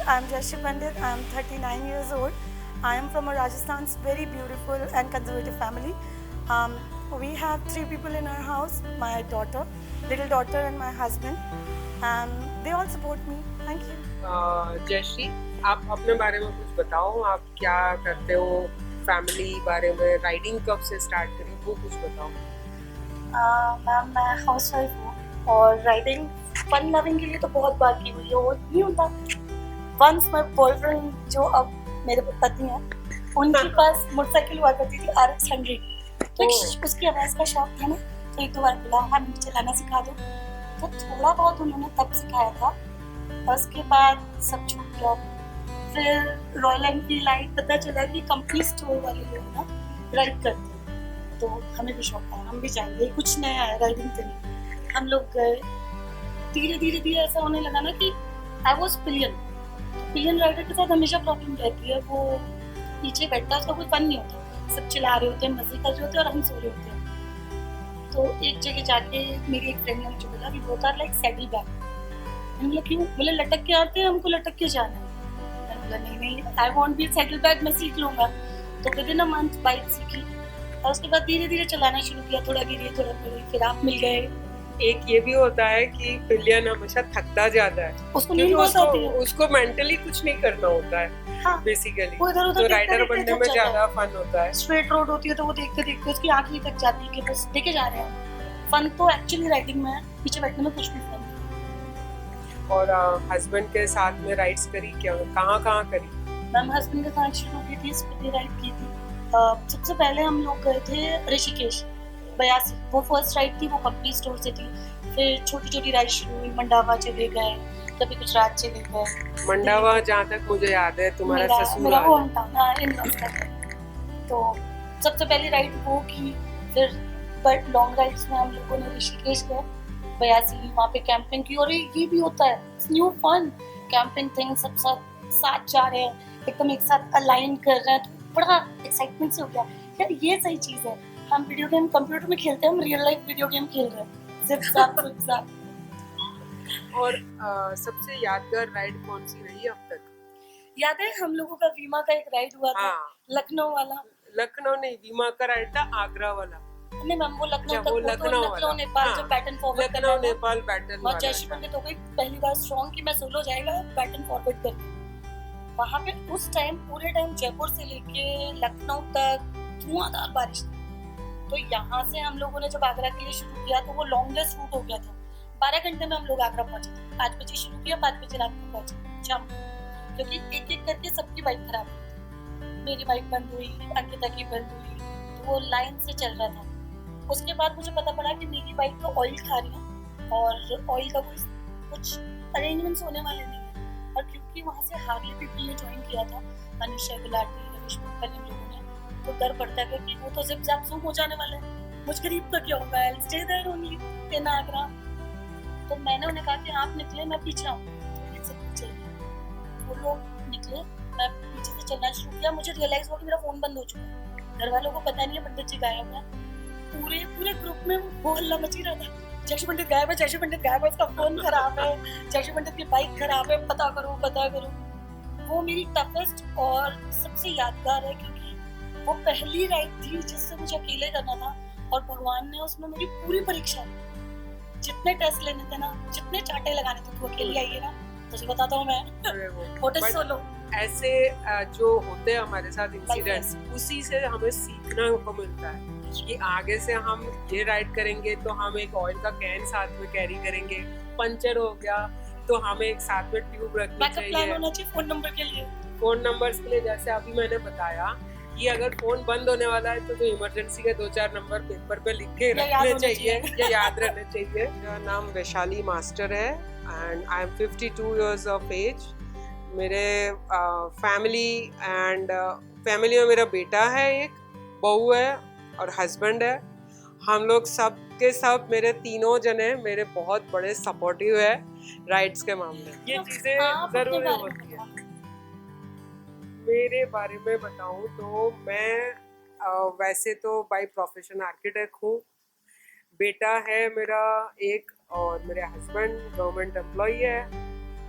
I'm Jashi Pandit. I'm 39 years old. I am from a Rajasthan's very beautiful and conservative family. Um, we have 3 people in our house, my daughter, little daughter and my husband. And they all support me. Thank you. Jayashree, आप अपने बारे में कुछ बताओ, आप क्या करते हो, फैमिली बारे में, राइडिंग कब से स्टार्ट करी, वो कुछ बताओ। मैम मैं हाउस वाइफ हूँ और राइडिंग फन लविंग के लिए तो बहुत बार की हुई है, वो नहीं होता। वंस माय बॉयफ्रेंड जो अब मेरे पति हैं, उनके पास मोटरसाइकिल हुआ करती थी RX 100, तो उसकी आवाज़ का शौक था ना, तो एक दो बार बोला हाँ मुझे चलाना सिखा दो, तो थोड़ा बहुत उन्होंने तब सिखाया था। और उसके बाद सब छूट गया। फिर रॉयल एनफील्ड आई, पता चला कि कंपनी स्टोर वाले लोग ना राइड करते हैं, तो हमें भी शौक था, हम भी जाएंगे, कुछ नया है राइडिंग के लिए। हम लोग गए, धीरे धीरे ऐसा होने लगा ना कि आई वॉज पिलियन राइडर के साथ हमेशा प्रॉब्लम रहती है, वो पीछे बैठता है, उसका कोई फन नहीं होता, सब चिल्ला रहे होते हैं, मजे कर रहे होते हैं और हम सो रहे होते हैं। तो एक जगह जाके मेरी एक फ्रेंड ने मुझे बोला कि both are like saddle bag. मैंने बोला क्यों? बोले लटक के आते हैं, हमको लटक के जाना है। मैंने बोला नहीं I want be saddle bag, मैं सीख लूंगा। तो within a month bike सीखी और उसके बाद धीरे धीरे चलाना शुरू किया, थोड़ा गिरी थोड़ा पड़ी, फिर आप मिल गए। एक ये भी होता है कि पिलियन हमेशा थकता ज्यादा है, उसको नींद बहुत आती है, उसको मेंटली कुछ नहीं करना होता है। हाँ, बेसिकली तो राइडर बनने में ज्यादा फन होता है। स्ट्रेट रोड होती है तो वो देखते देखते उसकी आंख ही तक जाती है कि बस लेके जा रहे हैं। फन तो एक्चुअली राइडिंग में है, पीछे बैठने में कुछ भी फन नहीं। और हस्बैंड के साथ में राइड्स करी, क्या कहाँ करी? मैम हस्बैंड के साथ शुरू की थी, स्पीति राइड की थी। सबसे पहले हम लोग गए थे ऋषिकेश 82, वो फर्स्ट राइड थी, वो कंपनी स्टोर से थी। फिर छोटी छोटी राइड शुरू हुई, मंडावा चले गए, कभी गुजरात चले गए। मंडावा जहाँ तक मुझे याद है तुम्हारा ससुराल, मेरा होम टाउन इन-लॉज का है। तो सबसे पहली राइड वो की, फिर बट लॉन्ग राइड्स में हम लोगों ने ऋषिकेश गए 82, वहाँ पे कैंपिंग की। और ये भी होता है न्यू फन, कैंपिंग थिंग, सब साथ जा रहे हैं, एकदम एक साथ अलाइन कर रहे हैं, तो बड़ा एक्साइटमेंट से हो गया यार, ये सही चीज़ है। हम वीडियो गेम कंप्यूटर में खेलते हैं, हम रियल लाइफ वीडियो गेम खेल रहे हैं, ज़िप-ज़ाप। और सबसे यादगार राइड कौन सी रही अब तक? याद है हम लोगों का वीमा का एक राइड हुआ था, लखनऊ वाला। लखनऊ नहीं, वीमा का राइड था आगरा वाला। नहीं मैम वो लखनऊ तक, वो लखनऊ नेपाल जो पैटर्न फॉरवर्ड करना है, नेपाल पैटर्न वाला। जयश्री पंडित हो गई पहली बार स्ट्रॉन्ग कि मैं सोलो जाएगा पैटर्न फॉरवर्ड करके। वहाँ पे उस टाइम पूरे टाइम जयपुर से लेके लखनऊ तक धुआंधार बारिश थी। तो यहाँ से हम लोगों ने जब आगरा के लिए शुरू किया तो वो लॉन्गेस्ट रूट हो गया था, 12 घंटे में हम लोग आगरा पहुंचे थे। 5 बजे शुरू किया, 5 बजे रात को पहुंचे शाम, क्योंकि एक एक करके सबकी बाइक खराब हुई। मेरी बाइक बंद हुई, अंकिता की बंद हुई, तो वो लाइन से चल रहा था। उसके बाद मुझे पता पड़ा कि मेरी बाइक तो ऑयल खा रही है और ऑयल का कुछ अरेंजमेंट्स होने वाले नहीं है। और क्योंकि वहाँ से हार्ली पीपल ने ज्वाइन किया था, अनिशा गुलाटी, रविश मुखर्जी, इन लोगों ने, तो डर पड़ता है क्योंकि वो तो जिप जैप ज़ूम हो जाने वाले हैं, मुझ गरीब का क्या होगा, I stay there only in Agra. तो मैंने उन्हें कहा कि आप निकले, मैं पीछे आऊँ, वो लोग निकले, मैं पीछे से चलना शुरू किया। मुझे रियलाइज हुआ कि मेरा फोन बंद हो चुका है, घर वालों को पता नहीं है पंडित जी गायब है। पूरे ग्रुप में वो हल्ला मची रहा था, जयश्री पंडित गायब है, जयश्री पंडित गायब है, उसका फोन खराब है, जयश्री पंडित की बाइक खराब है, पता करो। वो मेरी टफेस्ट और सबसे यादगार है, क्योंकि वो पहली राइड थी जिससे मुझे अकेले करना था और भगवान ने उसमें मेरी पूरी परीक्षा ली। जितने टेस्ट लेने थे ना, जितने चाटे लगाने थे, तू अकेली आई है ना, तुझे बताता हूँ मैं। What is solo. ऐसे जो होते हैं हमारे साथ इंसिडेंट्स, उसी से हमें सीखना को मिलता है कि आगे से हम ये राइड करेंगे तो हम एक ऑयल का कैन साथ में कैरी करेंगे, पंचर हो गया तो हमें एक साथ में ट्यूब रखनी चाहिए, प्लान होना चाहिए फोन नंबर के लिए, फोन नंबर्स के लिए। जैसे अभी मैंने बताया कि अगर फोन बंद होने वाला है तो इमरजेंसी के 2-4 नंबर पेपर पे लिख के रखने चाहिए या याद रहने चाहिए। मेरा नाम वैशाली मास्टर है and I am 52 years of age। मेरे फैमिली में मेरा बेटा है, एक बहू है और हस्बैंड है। हम लोग सब के सब, मेरे तीनों जने मेरे बहुत बड़े सपोर्टिव है राइड्स के मामले। ये चीजें जरूर होती है। मेरे बारे में बताऊं तो मैं वैसे तो बाय प्रोफेशन आर्किटेक्ट हूँ। बेटा है मेरा एक और मेरे हस्बैंड गवर्नमेंट एम्प्लॉई है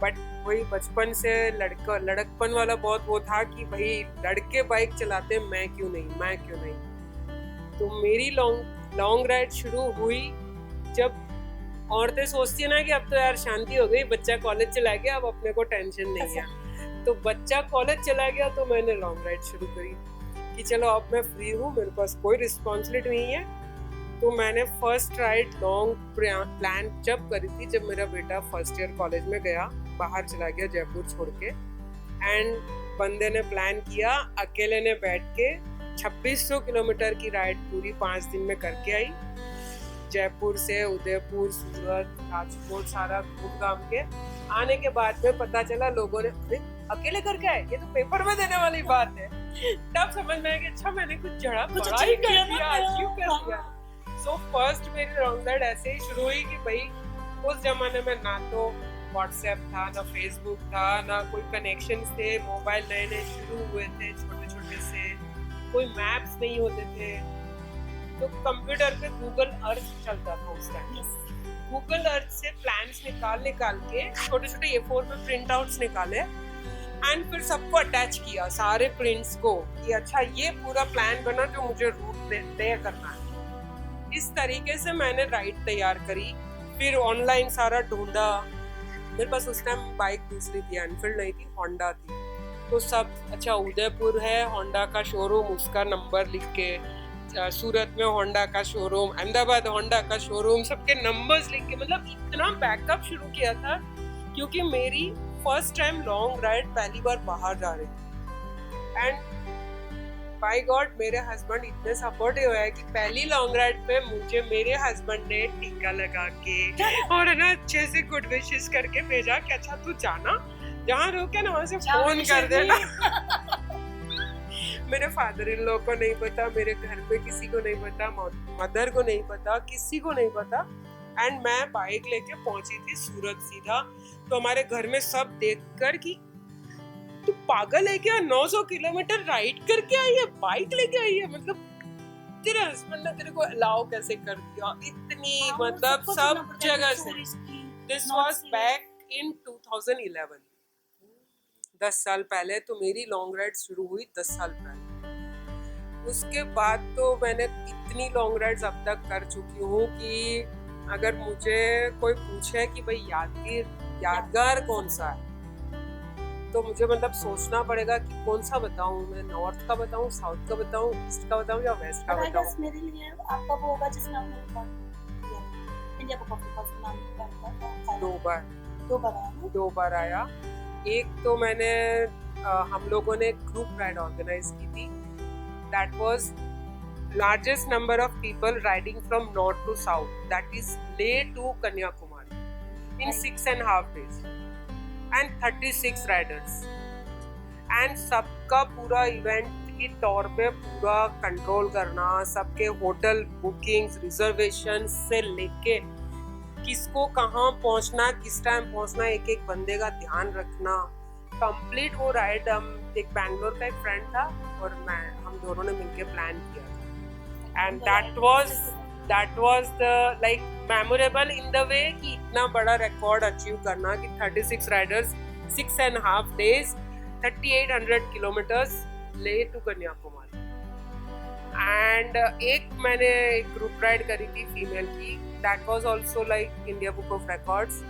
बट वही बचपन से लड़कपन वाला बहुत वो था कि भाई लड़के बाइक चलाते, मैं क्यों नहीं। तो मेरी लॉन्ग राइड शुरू हुई जब औरतें सोचती है ना कि अब तो यार शांति हो गई, बच्चा कॉलेज चला गया, अब अपने को टेंशन नहीं है। तो बच्चा कॉलेज चला गया तो मैंने लॉन्ग राइड शुरू करी कि चलो अब मैं फ्री हूँ, मेरे पास कोई रिस्पॉन्सिबिलिटी नहीं है। तो मैंने फर्स्ट राइड लॉन्ग प्लान जब करी थी जब मेरा बेटा फर्स्ट ईयर कॉलेज में गया, बाहर चला गया जयपुर छोड़ के, एंड बंदे ने प्लान किया, अकेले ने बैठ के 2600 किलोमीटर की राइड पूरी 5 दिन में करके आई। जयपुर से उदयपुर, सूरत, राजकोट सारा घूम घाम के आने के बाद में पता चला लोगों ने अकेले करके आए, ये तो पेपर में देने वाली बात है। तब समझ में आया कि अच्छा मैंने कुछ बड़ा ही कर दिया, अचीव कर दिया। सो फर्स्ट मेरी लॉन्ग राइड ऐसे ही शुरू हुई कि भाई उस जमाने में ना तो व्हाट्सएप था, ना फेसबुक था, ना कोई कनेक्शन थे, मोबाइल नए नए शुरू हुए थे छोटे छोटे से, कोई मैप्स नहीं होते थे। तो कंप्यूटर पे गूगल अर्थ चलता था उस टाइम। गूगल अर्थ से प्लान्स निकाल के छोटे छोटे A4 पे प्रिंट आउट्स निकाले एंड फिर सबको अटैच किया, सारे प्रिंट्स को, कि अच्छा ये पूरा प्लान बना जो मुझे रूट तय करना है। इस तरीके से मैंने राइड तैयार करी। फिर ऑनलाइन सारा ढूंढा। मेरे पास उस टाइम बाइक दूसरी थी, एनफील्ड नहीं थी, होंडा थी। तो सब अच्छा उदयपुर है होंडा का शोरूम, उसका नंबर लिख के, सूरत में होंडा का शोरूम, अहमदाबाद होंडा का शोरूम, सबके नंबर्स लिख के, मतलब इतना बैकअप शुरू किया था क्योंकि मेरी फर्स्ट टाइम लॉन्ग राइड पहली बार बाहर जा रही थी। एंड बाय गॉड मेरे हस्बैंड इतने सपोर्टिव है कि पहली लॉन्ग राइड पे मुझे मेरे हस्बैंड ने टीका लगा के और है ना अच्छे से गुड विशेस करके भेजा कि अच्छा तू जाना, जहाँ रोके ना वहाँ से फोन कर देना। मेरे फादर इन लॉ को नहीं पता, मेरे घर पे किसी को नहीं पता, मदर को नहीं पता, किसी को नहीं पता। एंड मैं बाइक लेके पहुंची थी सूरत सीधा। तो हमारे घर में सब देखकर कि तू पागल है क्या, 900 किलोमीटर राइड करके आई है, बाइक लेके आई है, मतलब तेरे हस्बैंड ने तेरे को अलाउ कैसे कर दिया इतनी, मतलब सब जगह से। दिस वाज बैक इन 2011, 10 साल पहले। तो मेरी लॉन्ग राइड शुरू हुई 10 साल पहले। उसके बाद तो मैंने इतनी लॉन्ग राइड्स अब तक कर चुकी हूँ कि अगर मुझे कोई पूछे कि भाई यादगार कौन सा है, तो मुझे मतलब सोचना पड़ेगा कि कौन सा बताऊं, मैं नॉर्थ का बताऊं, साउथ का बताऊं, ईस्ट का बताऊं या वेस्ट का बताऊं। मेरे लिए आपका वो होगा जिसमें आपने इंडिया बुक ऑफ रिकॉर्ड्स नाम दो बार आया। एक तो मैंने हम लोगों ने ग्रुप राइड ऑर्गेनाइज की थी। That was largest number of people riding from north to south, that is Leh to Kanyakumari in 6.5 days and 36 riders, and सबका पूरा इवेंट की तौर पे पूरा कंट्रोल करना, सबके होटल बुकिंग्स, रिजर्वेशन से लेके किसको कहाँ पहुँचना, किस टाइम पहुँचना, एक एक बंदे का ध्यान रखना, कंप्लीट वो राइड। हम एक बैंगलोर का एक फ्रेंड था और हम दोनों ने मिलके प्लान किया था। And that was the like memorable in the way कि इतना बड़ा रिकॉर्ड अचीव करना कि 36 राइडर्स 6.5 days 3800 किलोमीटर्स ले टू कन्याकुमारी। एंड एक मैंने ग्रुप राइड करी थी फीमेल की, that was also like India Book of Records,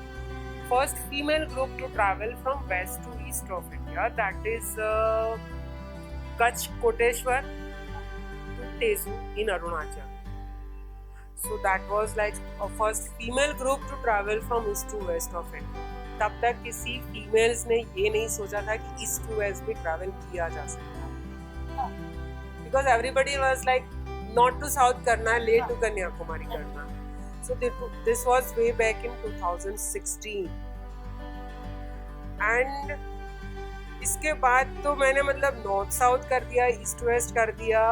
first female group to travel from west to east of India, that is Kutch Koteshwar Tezu in Arunachal. So that was like a first female group to travel from east to west of India. तब तक किसी females ने ये नहीं सोचा था कि east to waste भी ट्रैवल किया जा सकता है, because everybody was like north to south करना, ले to कन्याकुमारी करना. So this was way back in 2016. And इसके बाद तो मैंने मतलब नॉर्थ साउथ कर दिया, ईस्ट वेस्ट कर दिया।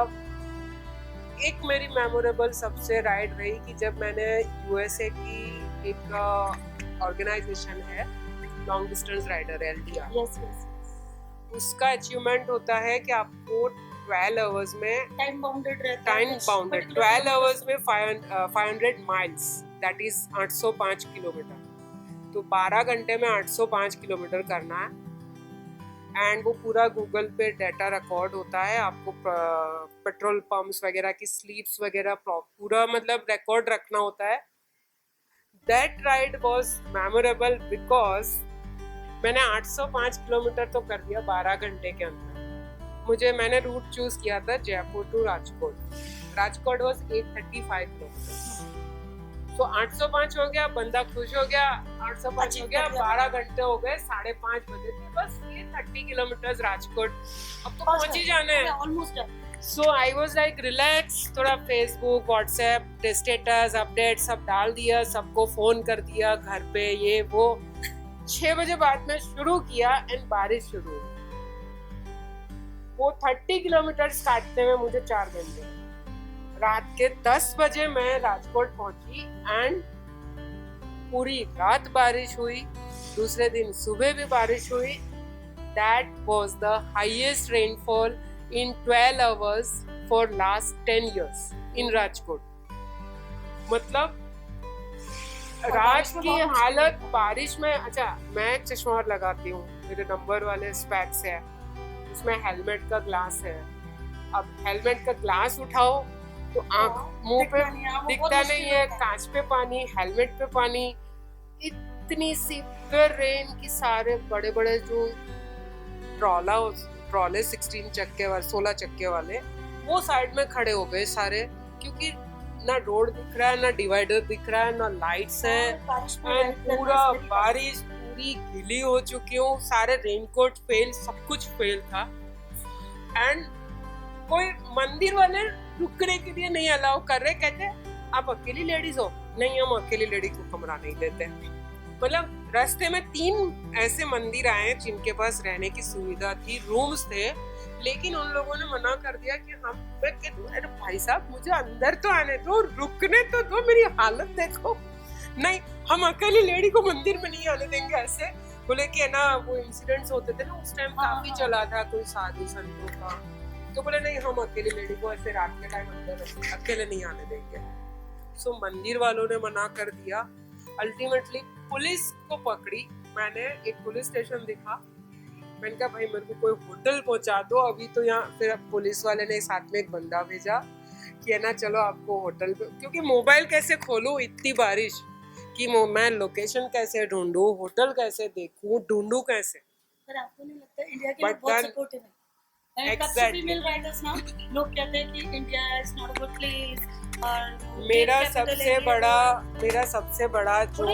एक मेरी मेमोरेबल सबसे राइड रही कि जब मैंने यूएसए की एक ऑर्गेनाइजेशन है लॉन्ग डिस्टेंस राइडर LDR, उसका अचीवमेंट होता है कि आपको 12 आवर्स में टाइम बाउंडेड 12 आवर्स में 500 माइल्स, दैट इज 805 किलोमीटर तो 12 घंटे में 805 किलोमीटर करना है। एंड वो पूरा गूगल पे डाटा रिकॉर्ड होता है, आपको पेट्रोल पंप्स वगैरह की स्लीप्स वगैरह पूरा मतलब रिकॉर्ड रखना होता है। That ride was memorable because मैंने 805 किलोमीटर तो कर दिया 12 घंटे के अंदर। मैंने रूट चूज किया था Jaipur to Rajkot. Rajkot was 835 kilometre. तो 805 हो गया, बंदा खुश हो गया, 805 हो गया, 12 घंटे हो गए, 5:30 बजे थे, बस ये 30 किलोमीटर राजकोट, अब तो पहुंच ही जाना है। सो आई वॉज लाइक रिलैक्स, थोड़ा फेसबुक व्हाट्सएप स्टेटस अपडेट सब डाल दिया, सबको फोन कर दिया घर पे, ये वो। 6 बजे बाद में शुरू किया एंड बारिश शुरू हुई। वो 30 किलोमीटर काटने में मुझे 4 घंटे। रात के 10 बजे मैं राजकोट पहुंची एंड पूरी रात बारिश हुई, दूसरे दिन सुबह भी बारिश हुई। That was the highest rainfall in 12 hours for last 10 years in Rajkot. मतलब रात की हालत बारिश में। अच्छा, मैं चश्मा लगाती हूँ, मेरे नंबर वाले स्पेक्स है, उसमें हेलमेट का ग्लास है। अब हेलमेट का ग्लास उठाओ तो आंख मुंह पे दिखता नहीं है, कांच पे पानी, हेलमेट पे पानी, इतनी सीवियर रेन की सारे बड़े बड़े जो ट्रॉले 16 चक्के वाले 16 चक्के वाले वो साइड में खड़े हो गए सारे, क्योंकि ना रोड दिख रहा है, ना डिवाइडर दिख रहा है, ना लाइट्स है, एंड पूरा बारिश पूरी गीली हो चुकी हूँ, सारे रेनकोट फेल, सब कुछ फेल था। एंड कोई मंदिर वाले रुकने के लिए नहीं अलाउ कर रहे, कहते आप अकेली लेडीज हो, नहीं हम अकेली लेडी को कमरा नहीं देते। मतलब रास्ते में 3 ऐसे मंदिर आए जिनके पास रहने की सुविधा थी, रूम्स थे, लेकिन उन लोगों ने मना कर दिया कि हम, अरे भाई साहब मुझे अंदर तो आने दो, रुकने तो दो, मेरी हालत देखो, नहीं हम अकेली लेडी को मंदिर में नहीं आने देंगे। ऐसे बोले कि ना वो इंसिडेंट्स होते थे ना उस टाइम, काफी चला था कोई साधु संतों का, तो बोले नहीं हम अकेली लेडी को ऐसे रात के टाइम अंदर अकेले नहीं आने देंगे। सो मंदिर वालों ने मना कर दिया। अल्टीमेटली पुलिस को पकड़ी, मैंने एक पुलिस स्टेशन दिखा, मैंने कहा भाई मेरे को कोई होटल पहुंचा दो अभी तो यहाँ। फिर पुलिस वाले ने साथ में एक बंदा भेजा कि है ना चलो आपको होटल पे, क्योंकि मोबाइल कैसे खोलूं इतनी बारिश कि मैं लोकेशन कैसे ढूंढूं, होटल कैसे देखूं, ढूंढूं कैसे। पर आपको नहीं लगता इंडिया के लोग बहुत सपोर्टिव हैं? फीमेल राइडर्स ना, लोग कहते हैं कि India is not a good place, और मेरा सबसे बड़ा जो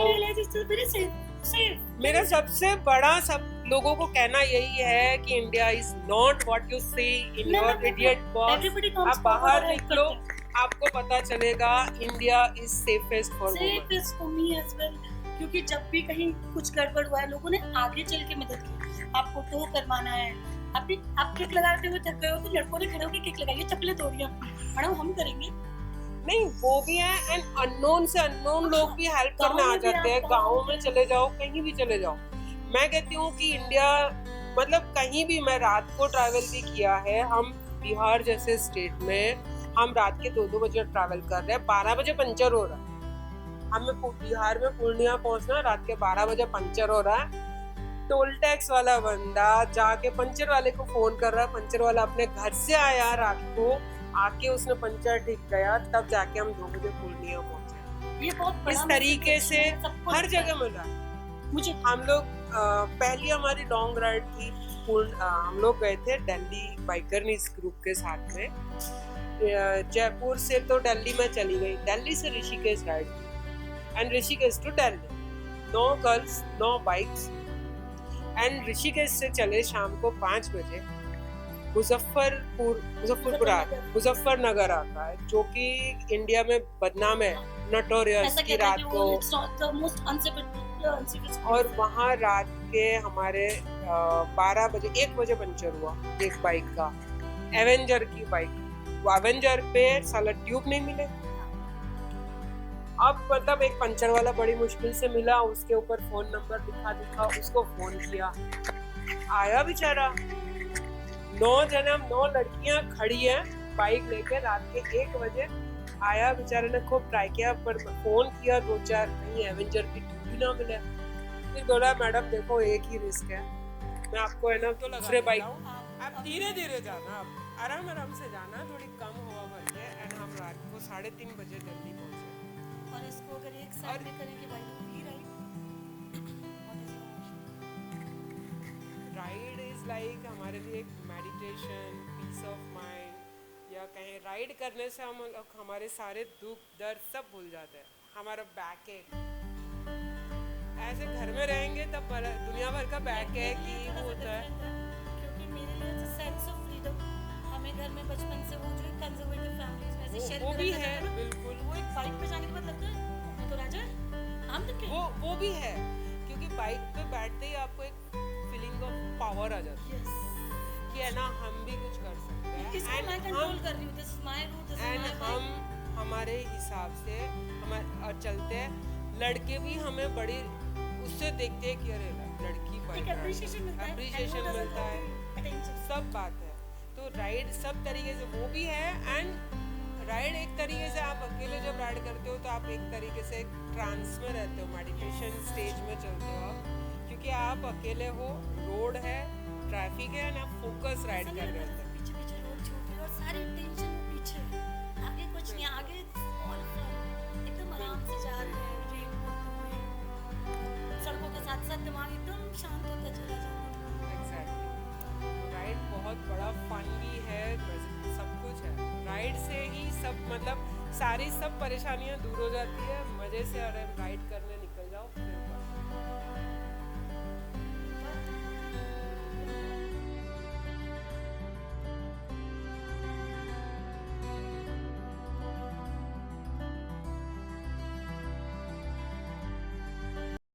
मेरा सबसे बड़ा सब लोगों को कहना यही है कि India is not what you see in your idiot box. आप बाहर निकलो, आपको पता चलेगा India is safest for me as well. क्योंकि जब भी कहीं कुछ गड़बड़ हुआ है, लोगों ने आगे चल के मदद की। आपको टो करवाना है, आप किक लगाते हुए थक गए हो तो लड़कों ने खड़े होकर किक लगाई, चप्पलें तोड़ी आपने, मैडम हम करेंगे नहीं, वो भी है। एंड अननोन से अननोन लोग भी हेल्प करने आ जाते हैं। गाँव में चले जाओ, कहीं भी चले जाओ। मैं कहती हूँ कि इंडिया मतलब कहीं भी, मैं रात को ट्रैवल भी किया है। हम बिहार जैसे स्टेट में हम रात के 2-2 बजे ट्रैवल कर रहे हैं, 12 बजे पंचर हो रहा है। हमें बिहार में पूर्णिया पहुंचना, रात के 12 बजे पंचर हो रहा है। टोल टैक्स वाला बंदा जाके पंचर वाले को फोन कर रहा है, पंचर वाला अपने घर से आया रात को, आके उसने पंचर ठीक गया, तब जाके हम 2 बजे पूर्णिया पहुंचे। ये बहुत इस तरीके से हर जगह मिला मुझे। हम लोग पहली हमारी लॉन्ग राइड थी, हम लोग गए थे दिल्ली बाइकर्स ग्रुप के साथ में। जयपुर से तो दिल्ली में चली गई, दिल्ली से ऋषिकेश राइड थी, and Rishikesh to Delhi, 9 girls 9 bikes. And Rishikesh से चले शाम को 5 बजे मुजफ्फरनगर आता है, जो कि इंडिया में बदनाम है, नोटोरियस की रात को। और वहाँ रात के हमारे 12 बजे 1 बजे पंचर हुआ एक बाइक का, एवेंजर की बाइक। वो एवेंजर पे साला ट्यूब नहीं मिले। अब मतलब एक पंचर वाला बड़ी मुश्किल से मिला, उसके ऊपर फोन नंबर दिखा, उसको फोन किया, आया बेचारा। 9 जन्म 9 लड़कियां खड़ी हैं बाइक लेके, रात के 1 बजे आया। बेचारे ने खूब ट्राई किया, पर फोन किया 2-4, नहीं एवेंजर की ट्यूब भी ना मिले। फिर बोला मैडम देखो एक ही रिस्क है, मैं आपको है ना तो दूसरे बाइक, आप धीरे धीरे जाना, आप आराम आराम से जाना, थोड़ी कम हवा भर के। एंड हम रात को 3:30 बजे दिल्ली पहुंचे। और इसको अगर एक साल में करें कि भाई भी राइड इज लाइक हमारे लिए एक मेडिटेशन, पीस ऑफ माइंड, या कहें राइड करने से हम लोग हमारे सारे दुख दर्द सब भूल जाते हैं। हमारा बैक एक ऐसे घर में रहेंगे तब दुनिया भर का बैक एक ही होता है, क्योंकि मेरे लिए सेंस ऑफ फ्रीडम, हमें घर में बचपन से वो जो कंजर्वेटिव फैमिलीज में से शेयर वो भी है बिल्कुल। वो एक बाइक पे जाने के बाद लगता है मैं तो राजा हम तो क्या, वो भी है, क्योंकि बाइक पे बैठते ही आपको एक फीलिंग ऑफ पावर आ जाती है कि है ना हम भी कुछ कर सकते हैं। इसको मैं कंट्रोल कर रही हूँ, this is my route, this is my हम हमारे हिसाब से हम चलते हैं। लड़के भी हमें बड़ी उससे देखते हैं कि अरे लड़की बाइक, एप्रिशिएशन मिलता है, सब बात है। तो राइड सब तरीके से वो भी है, एंड राइड एक तरीके से आप अकेले जब राइड करते हो तो आप एक तरीके से ट्रांस में रहते हो, मेडिटेशन स्टेज में चलते हो आप, क्योंकि आप अकेले हो, रोड है, ट्रैफिक है, ना फोकस राइड कर रहे हो। पीछे पीछे रोड छूट रही है और सारी टेंशन पीछे, आगे कुछ नहीं, आगे ऑल फन, एकदम आराम से जा रहे हैं, रेन होते हुए, सड़कों के साथ साथ दिमाग एकदम शांत होता चला जाता है। एग्जैक्टली, राइड बहुत बड़ा फन भी है, सब कुछ है। राइड से ही सब मतलब सारी सब परेशानियां दूर हो जाती है, मजे से अरे राइड करने